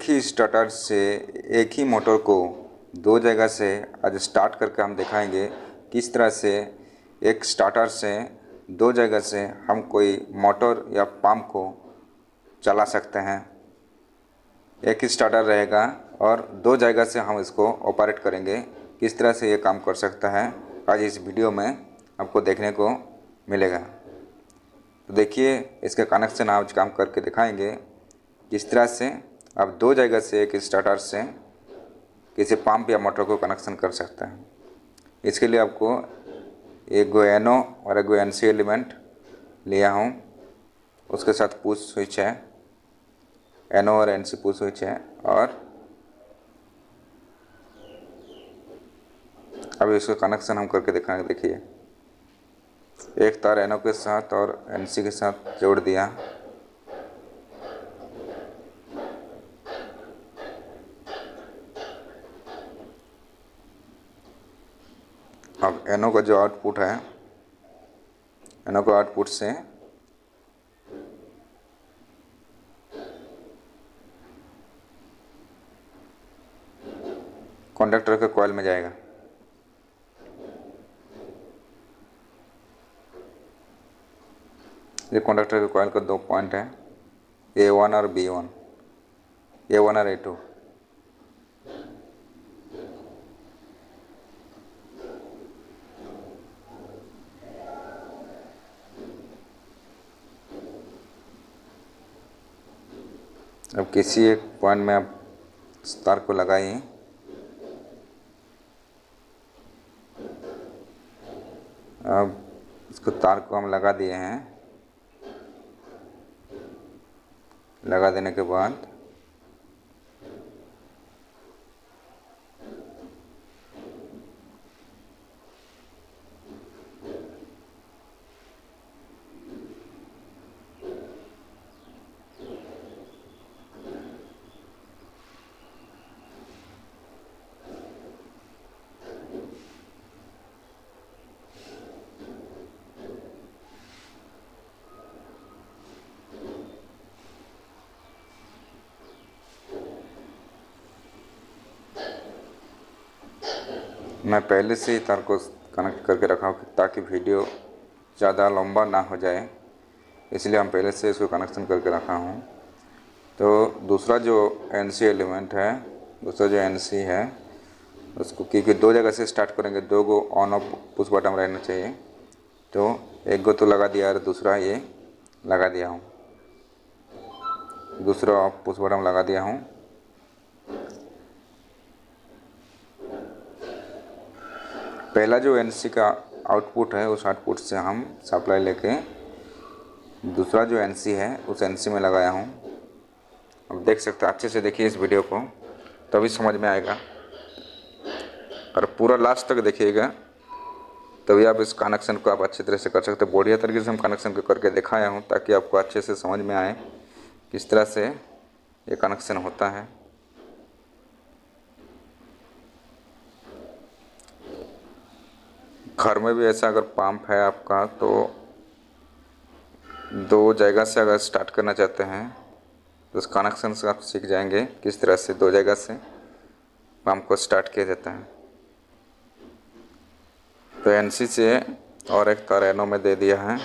एक ही स्टार्टर से एक ही मोटर को दो जगह से आज स्टार्ट करके हम दिखाएंगे किस तरह से एक स्टार्टर से दो जगह से हम कोई मोटर या पंप को चला सकते हैं। एक ही स्टार्टर रहेगा और दो जगह से हम इसको ऑपरेट करेंगे। किस तरह से ये काम कर सकता है आज इस वीडियो में आपको देखने को मिलेगा। तो देखिए, इसका कनेक्शन आज काम करके दिखाएंगे किस तरह से आप दो जगह से एक स्टार्टर से किसी पंप या मोटर को कनेक्शन कर सकते हैं। इसके लिए आपको एक गो एनो और एक गो एनसी एलिमेंट लिया हूँ, उसके साथ पुश स्विच है, एनो और एनसी पुश स्विच है। और अभी इसका कनेक्शन हम करके दिखाएंगे। देखिए, एक तार एनो के साथ और एनसी के साथ जोड़ दिया। अब एनो का जो आउटपुट है, एनो का आउटपुट से कंडक्टर के कॉइल में जाएगा। ये कंडक्टर के कॉइल का दो पॉइंट है, A1 और B1, A1 और A2। अब किसी एक पॉइंट में आप तार को लगाइए। अब इसको तार को हम लगा दिए हैं। लगा देने के बाद मैं पहले से ही तार को कनेक्ट करके रखा हूँ ताकि वीडियो ज़्यादा लंबा ना हो जाए, इसलिए हम पहले से इसको कनेक्शन करके रखा हूँ। तो दूसरा जो एनसी एलिमेंट है, दूसरा जो एनसी है, उसको क्योंकि दो जगह से स्टार्ट करेंगे, दो go on off push button रहना चाहिए। तो एक गो तो लगा दिया और दूसरा ये लगा दिया हूँ, दूसरा ऑफ पुश बटन लगा दिया हूँ। पहला जो एनसी का आउटपुट है, उस आउटपुट से हम सप्लाई लेके दूसरा जो एनसी है उस एनसी में लगाया हूँ। अब देख सकते हैं, अच्छे से देखिए इस वीडियो को, तभी समझ में आएगा। और पूरा लास्ट तक देखिएगा, तभी आप इस कनेक्शन को आप अच्छी तरह से कर सकते हैं। बढ़िया तरीके से हम कनेक्शन को करके दिखाया हूँ ताकि आपको अच्छे से समझ में आए किस तरह से ये कनेक्शन होता है। घर में भी ऐसा अगर पंप है आपका, तो दो जगह से अगर स्टार्ट करना चाहते हैं तो उस कनेक्शन से आप सीख जाएंगे किस तरह से दो जगह से पंप को स्टार्ट किया जाता है। तो एनसी से और एक तार एनो में दे दिया है,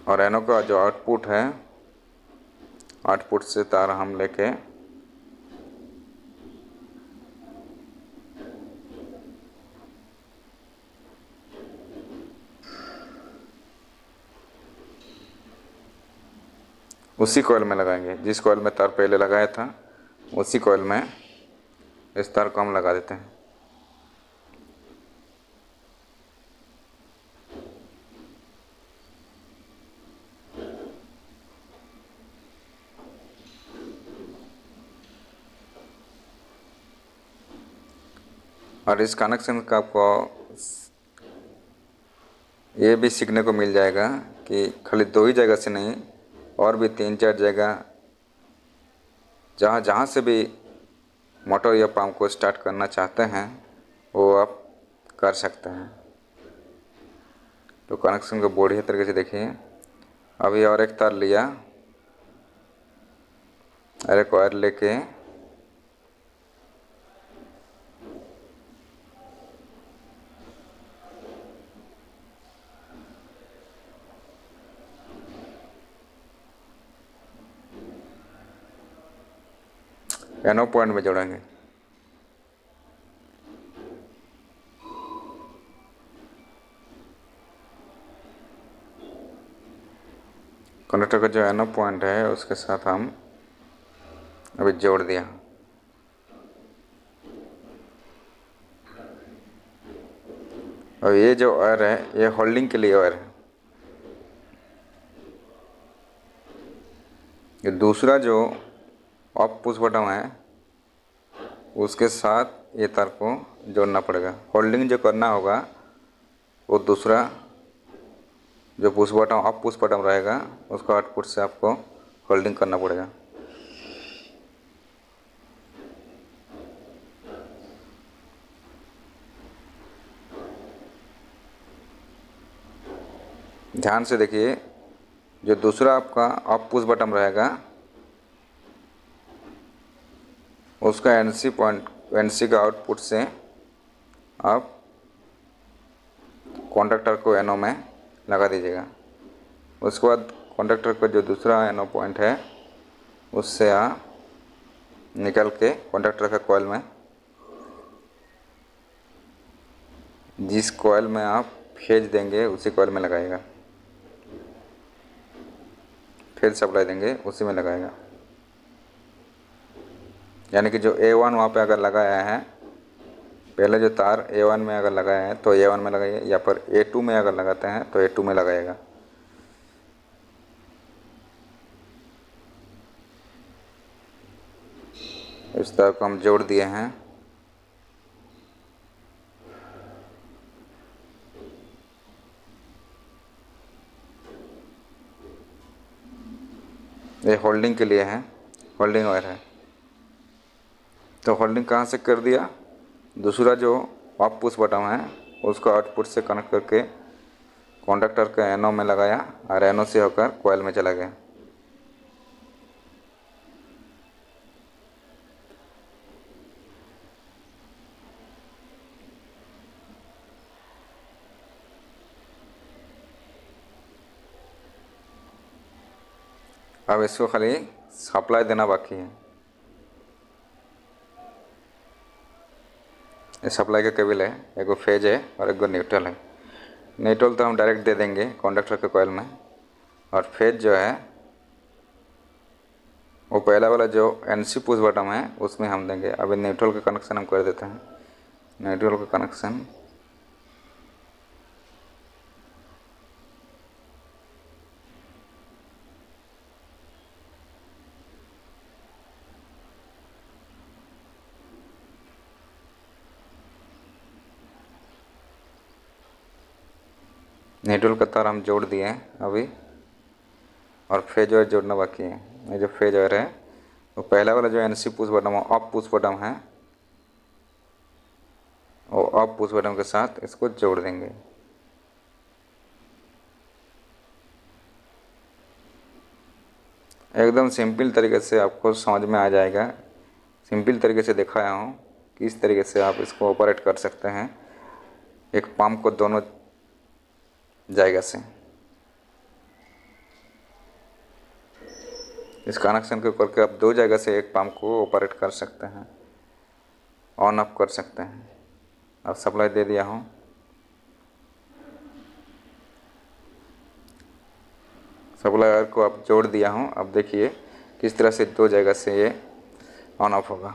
और एनो का जो आउटपुट है, आउटपुट से तार हम लेके उसी कॉइल में लगाएंगे। जिस कॉइल में तार पहले लगाया था उसी कॉइल में इस तार को हम लगा देते हैं। और इस कनेक्शन का आपको ये भी सीखने को मिल जाएगा कि खाली दो ही जगह से नहीं, और भी 3-4 जगह जहाँ से भी मोटर या पंप को स्टार्ट करना चाहते हैं वो आप कर सकते हैं। तो कनेक्शन को बढ़िया तरीके से देखिए। अभी और एक तार लिया और एक वायर लेके एनो पॉइंट में जोड़ेंगे। कनेक्टर का जो एनो पॉइंट है उसके साथ हम अभी जोड़ दिया। और ये जो वायर है ये होल्डिंग के लिए वायर है। ये दूसरा जो ऑफ पुश बटन है उसके साथ ये तार को जोड़ना पड़ेगा। होल्डिंग जो करना होगा वो दूसरा जो push button of push button रहेगा उसका आउटपुट से आपको होल्डिंग करना पड़ेगा। ध्यान से देखिए, जो दूसरा आपका ऑफ पुश बटन रहेगा उसका एनसी पॉइंट, एनसी का आउटपुट से आप कॉन्टैक्टर को एनो में लगा दीजिएगा। उसके बाद कॉन्टैक्टर का जो दूसरा एनो पॉइंट है उससे आप निकल के कॉन्टैक्टर का कॉइल में, जिस कॉइल में आप फेज देंगे उसी कॉइल में लगाएगा। फेज सप्लाई देंगे उसी में लगाएगा। यानी कि जो A1 वहाँ पे अगर लगाया है, पहले जो तार A1 में अगर लगाया है तो A1 में लगाइए, या पर A2 में अगर लगाते हैं तो A2 में लगाएगा। इस तार को हम जोड़ दिए हैं। ये होल्डिंग के लिए है, होल्डिंग वायर है। तो होल्डिंग कहाँ से कर दिया, दूसरा जो ऑफ पुश बटन है उसको आउटपुट से कनेक्ट करके कॉन्टैक्टर के एनो में लगाया और एनो से होकर कॉइल में चला गया। अब इसको खाली सप्लाई देना बाकी है। ये सप्लाई का केबल है, एक फेज है और एक न्यूट्रल है। न्यूट्रल तो हम डायरेक्ट दे देंगे कॉन्डक्टर के कॉइल में, और फेज जो है वो पहला वाला जो एनसी पुश बटन है उसमें हम देंगे। अभी न्यूट्रल का कनेक्शन हम कर देते हैं। न्यूट्रल का कनेक्शन न्यूट्रल का तार हम जोड़ दिए हैं अभी, और फेज वायर जोड़ना बाकी है। ये जो फेज वायर है वो पहला वाला जो एनसी पुश बटन है, ऑफ पुश बटन है, वो ऑफ पुश बटन के साथ इसको जोड़ देंगे। एकदम सिंपल तरीके से आपको समझ में आ जाएगा। सिंपल तरीके से दिखाया हूँ किस तरीके से आप इसको ऑपरेट कर सकते हैं एक पंप को दोनों जगह से। इस कनेक्शन के करके आप दो जगह से एक पंप को ऑपरेट कर सकते हैं, ऑन ऑफ कर सकते हैं। अब सप्लाई दे दिया हूँ। सप्लाई वायर को आप जोड़ दिया हूँ। अब देखिए किस तरह से दो जगह से ये ऑन ऑफ होगा।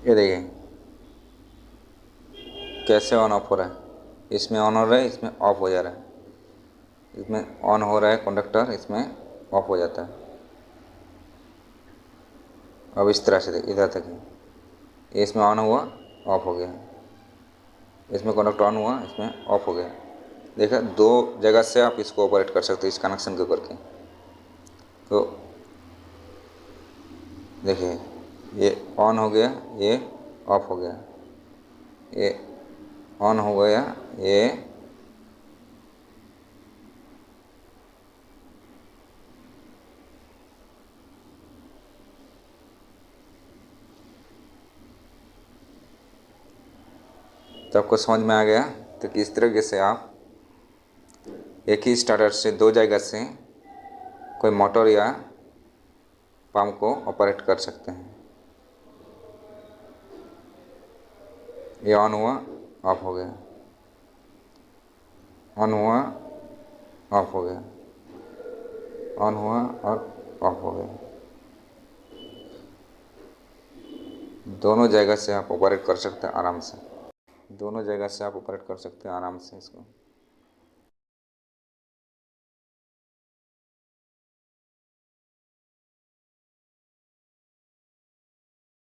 ये देखिए कैसे ऑन ऑफ हो रहा है। इसमें ऑन हो रहा है, इसमें ऑफ हो जा रहा है। इसमें ऑन हो रहा है कंडक्टर, इसमें ऑफ हो जाता है। अब इस तरह से इधर तक ही, इसमें ऑन हुआ, ऑफ हो गया। इसमें कनेक्ट ऑन हुआ, इसमें ऑफ हो गया। देखा, दो जगह से आप इसको ऑपरेट कर सकते हो इस कनेक्शन को करके। तो देखिए, ये ऑन हो गया, ये ऑफ हो गया, ये ऑन हो गया, ये तो आपको समझ में आ गया। तो किस तरीके से आप एक ही स्टार्टर से दो जगह से कोई मोटर या पंप को ऑपरेट कर सकते हैं। ये ऑन हुआ, ऑफ हो गया, ऑन हुआ, ऑफ हो गया, ऑन हुआ और ऑफ हो गया। दोनों जगह से आप ऑपरेट कर सकते हैं आराम से, दोनों जगह से आप ऑपरेट कर सकते हैं आराम से इसको।